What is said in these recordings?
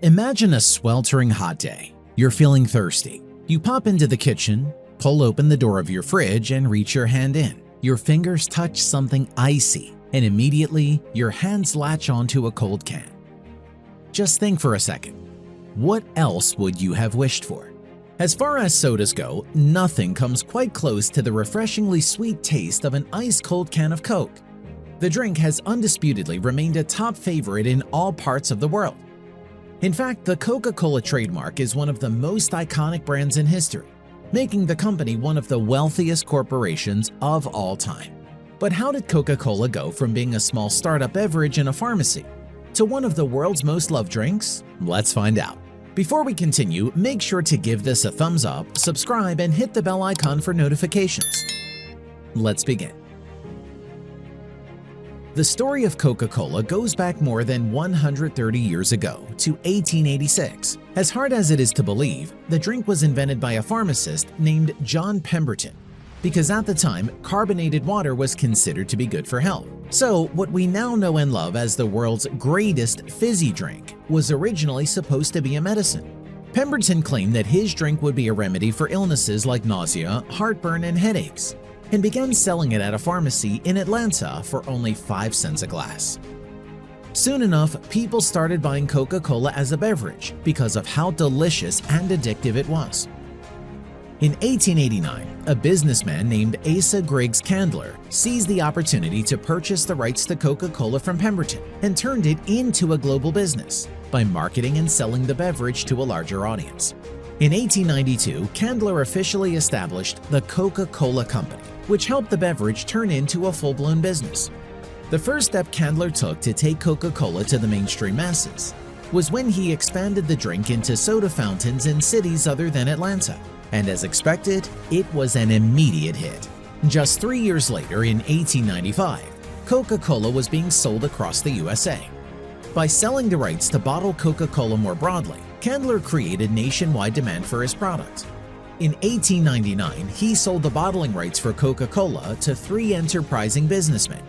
Imagine a sweltering hot day. You're feeling thirsty. You pop into the kitchen, pull open the door of your fridge, and reach your hand in. Your fingers touch something icy, and immediately your hands latch onto a cold can. Just think for a second. What else would you have wished for? As far as sodas go, nothing comes quite close to the refreshingly sweet taste of an ice-cold can of Coke. The drink has undisputedly remained a top favorite in all parts of the world. In fact, the Coca Cola trademark is one of the most iconic brands in history, making the company one of the wealthiest corporations of all time. But how did Coca Cola go from being a small startup beverage in a pharmacy to one of the world's most loved drinks? Let's find out. Before we continue, make sure to give this a thumbs up, subscribe, and hit the bell icon for notifications. Let's begin. The story of Coca-Cola goes back more than 130 years ago to 1886. As hard as it is to believe, the drink was invented by a pharmacist named John Pemberton, because at the time, carbonated water was considered to be good for health. So what we now know and love as the world's greatest fizzy drink was originally supposed to be a medicine. Pemberton claimed that his drink would be a remedy for illnesses like nausea, heartburn, and headaches, and began selling it at a pharmacy in Atlanta for only 5 cents a glass. Soon enough, people started buying Coca-Cola as a beverage because of how delicious and addictive it was. In 1889, a businessman named Asa Griggs Candler seized the opportunity to purchase the rights to Coca-Cola from Pemberton and turned it into a global business by marketing and selling the beverage to a larger audience. In 1892, Candler officially established the Coca-Cola Company, which helped the beverage turn into a full-blown business. The first step Candler took to take Coca-Cola to the mainstream masses was when he expanded the drink into soda fountains in cities other than Atlanta. And as expected, it was an immediate hit. Just 3 years later, in 1895, Coca-Cola was being sold across the USA. By selling the rights to bottle Coca-Cola more broadly, Candler created nationwide demand for his product. In 1899, he sold the bottling rights for Coca-Cola to 3 enterprising businessmen: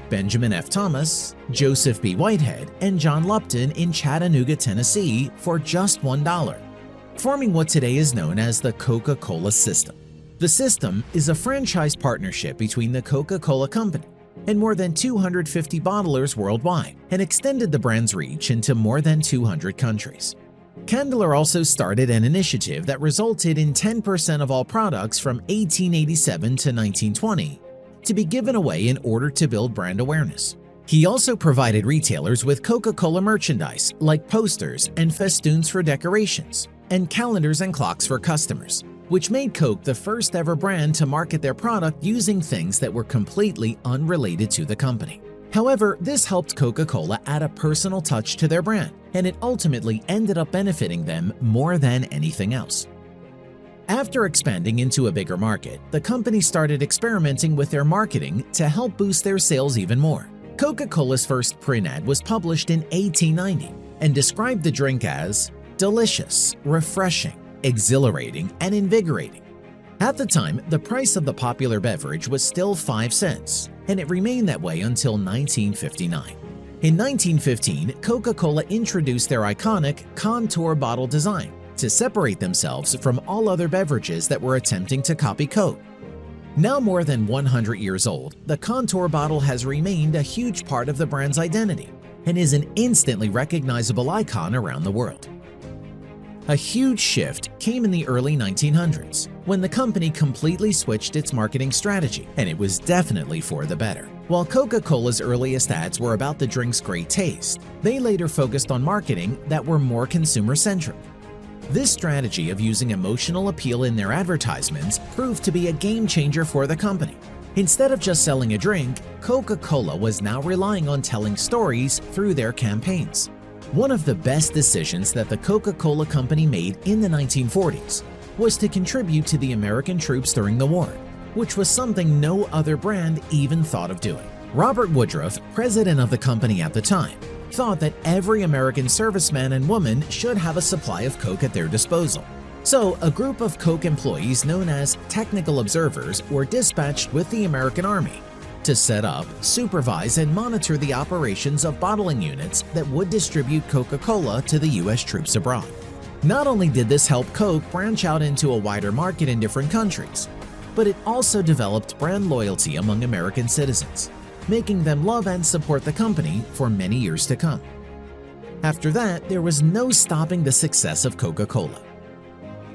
Benjamin F. Thomas, Joseph B. Whitehead, and John Lupton in Chattanooga, Tennessee, for just $1, forming what today is known as the Coca-Cola system. The system is a franchise partnership between the Coca-Cola Company and more than 250 bottlers worldwide, and extended the brand's reach into more than 200 countries. Candler also started an initiative that resulted in 10% of all products from 1887 to 1920 to be given away in order to build brand awareness. He also provided retailers with Coca-Cola merchandise like posters and festoons for decorations, and calendars and clocks for customers, which made Coke the first ever brand to market their product using things that were completely unrelated to the company. However, this helped Coca-Cola add a personal touch to their brand, and it ultimately ended up benefiting them more than anything else. After expanding into a bigger market, the company started experimenting with their marketing to help boost their sales even more. Coca-Cola's first print ad was published in 1890 and described the drink as delicious, refreshing, exhilarating, and invigorating. At the time, the price of the popular beverage was still 5 cents, and it remained that way until 1959. In 1915, Coca-Cola introduced their iconic contour bottle design to separate themselves from all other beverages that were attempting to copy Coke. Now more than 100 years old, the contour bottle has remained a huge part of the brand's identity and is an instantly recognizable icon around the world. A huge shift came in the early 1900s when the company completely switched its marketing strategy, and it was definitely for the better. While Coca-Cola's earliest ads were about the drink's great taste, they later focused on marketing that were more consumer-centric. This strategy of using emotional appeal in their advertisements proved to be a game-changer for the company. Instead of just selling a drink, Coca-Cola was now relying on telling stories through their campaigns. One of the best decisions that the Coca-Cola Company made in the 1940s was to contribute to the American troops during the war, which was something no other brand even thought of doing. Robert Woodruff, president of the company at the time, thought that every American serviceman and woman should have a supply of Coke at their disposal. So a group of Coke employees known as technical observers were dispatched with the American Army to set up, supervise, and monitor the operations of bottling units that would distribute Coca Cola to the U.S. troops abroad. Not only did this help Coke branch out into a wider market in different countries, but it also developed brand loyalty among American citizens, making them love and support the company for many years to come. After that, there was no stopping the success of Coca Cola.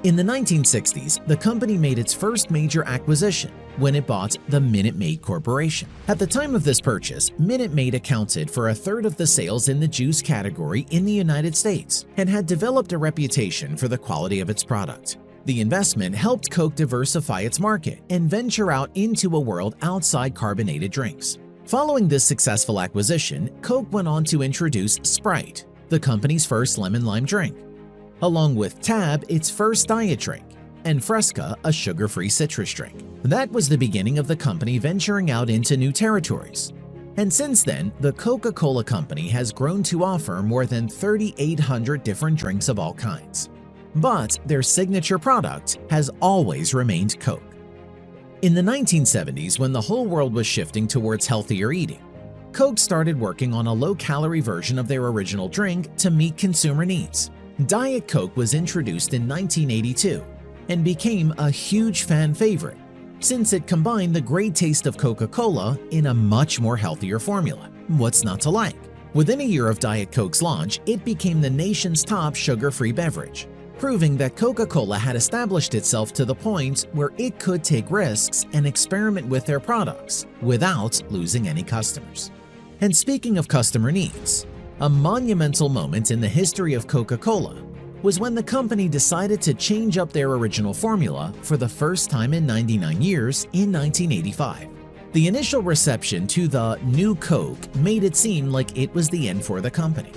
In the 1960s, the company made its first major acquisition when it bought the Minute Maid Corporation. At the time of this purchase, Minute Maid accounted for a third of the sales in the juice category in the United States and had developed a reputation for the quality of its product. The investment helped Coke diversify its market and venture out into a world outside carbonated drinks. Following this successful acquisition, Coke went on to introduce Sprite, the company's first lemon-lime drink, along with Tab, its first diet drink, and FRESCA, a sugar-free citrus drink. That was the beginning of the company venturing out into new territories. And since then, the Coca-Cola Company has grown to offer more than 3,800 different drinks of all kinds. But their signature product has always remained Coke. In the 1970s, when the whole world was shifting towards healthier eating, Coke started working on a low-calorie version of their original drink to meet consumer needs. Diet Coke was introduced in 1982 and became a huge fan favorite since it combined the great taste of Coca-Cola in a much more healthier formula. What's not to like? Within a year of Diet Coke's launch, it became the nation's top sugar-free beverage, proving that Coca-Cola had established itself to the point where it could take risks and experiment with their products without losing any customers. And speaking of customer needs, a monumental moment in the history of Coca-Cola was when the company decided to change up their original formula for the first time in 99 years in 1985. The initial reception to the new Coke made it seem like it was the end for the company.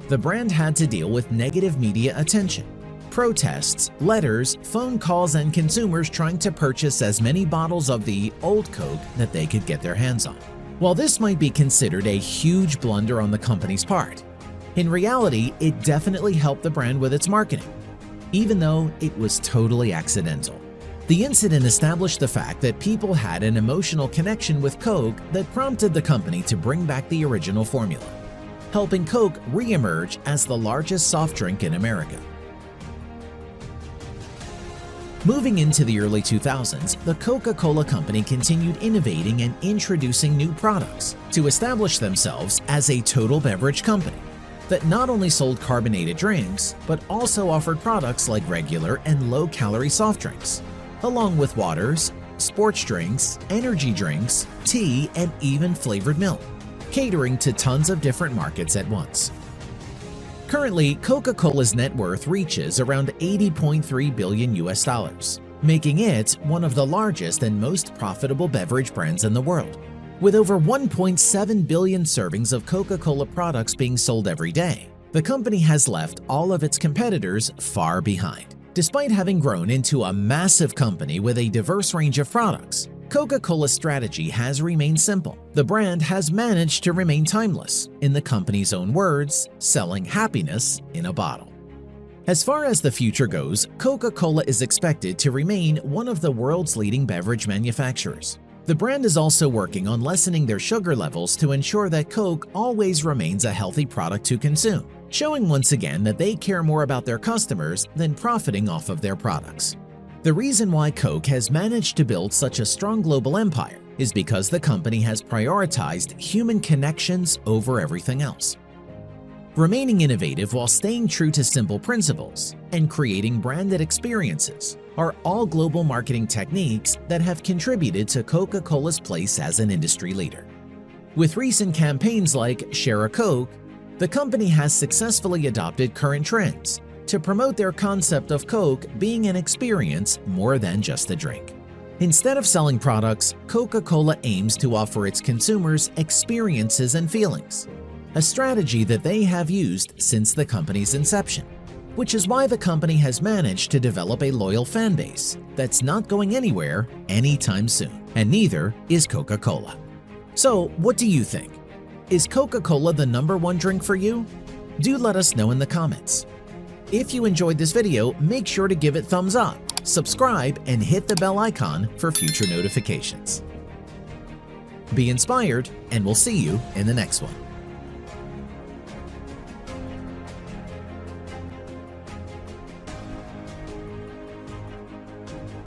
The brand had to deal with negative media attention, protests, letters, phone calls, and consumers trying to purchase as many bottles of the old Coke that they could get their hands on. While this might be considered a huge blunder on the company's part, in reality, it definitely helped the brand with its marketing, even though it was totally accidental. The incident established the fact that people had an emotional connection with Coke that prompted the company to bring back the original formula, helping Coke re-emerge as the largest soft drink in America. Moving into the early 2000s, the Coca-Cola Company continued innovating and introducing new products to establish themselves as a total beverage company that not only sold carbonated drinks, but also offered products like regular and low-calorie soft drinks, along with waters, sports drinks, energy drinks, tea, and even flavored milk, catering to tons of different markets at once. Currently, Coca-Cola's net worth reaches around $80.3 billion, making it one of the largest and most profitable beverage brands in the world. With over 1.7 billion servings of Coca-Cola products being sold every day, the company has left all of its competitors far behind. Despite having grown into a massive company with a diverse range of products, Coca-Cola's strategy has remained simple. The brand has managed to remain timeless, in the company's own words, selling happiness in a bottle. As far as the future goes, Coca-Cola is expected to remain one of the world's leading beverage manufacturers. The brand is also working on lessening their sugar levels to ensure that Coke always remains a healthy product to consume, showing once again that they care more about their customers than profiting off of their products. The reason why Coke has managed to build such a strong global empire is because the company has prioritized human connections over everything else. Remaining innovative while staying true to simple principles and creating branded experiences are all global marketing techniques that have contributed to Coca-Cola's place as an industry leader. With recent campaigns like Share a Coke, the company has successfully adopted current trends to promote their concept of Coke being an experience more than just a drink. Instead of selling products, Coca-Cola aims to offer its consumers experiences and feelings, a strategy that they have used since the company's inception, which is why the company has managed to develop a loyal fan base that's not going anywhere anytime soon, and neither is Coca-Cola. So, what do you think? Is Coca-Cola the #1 drink for you? Do let us know in the comments. If you enjoyed this video, make sure to give it thumbs up, subscribe, and hit the bell icon for future notifications. Be inspired, and we'll see you in the next one.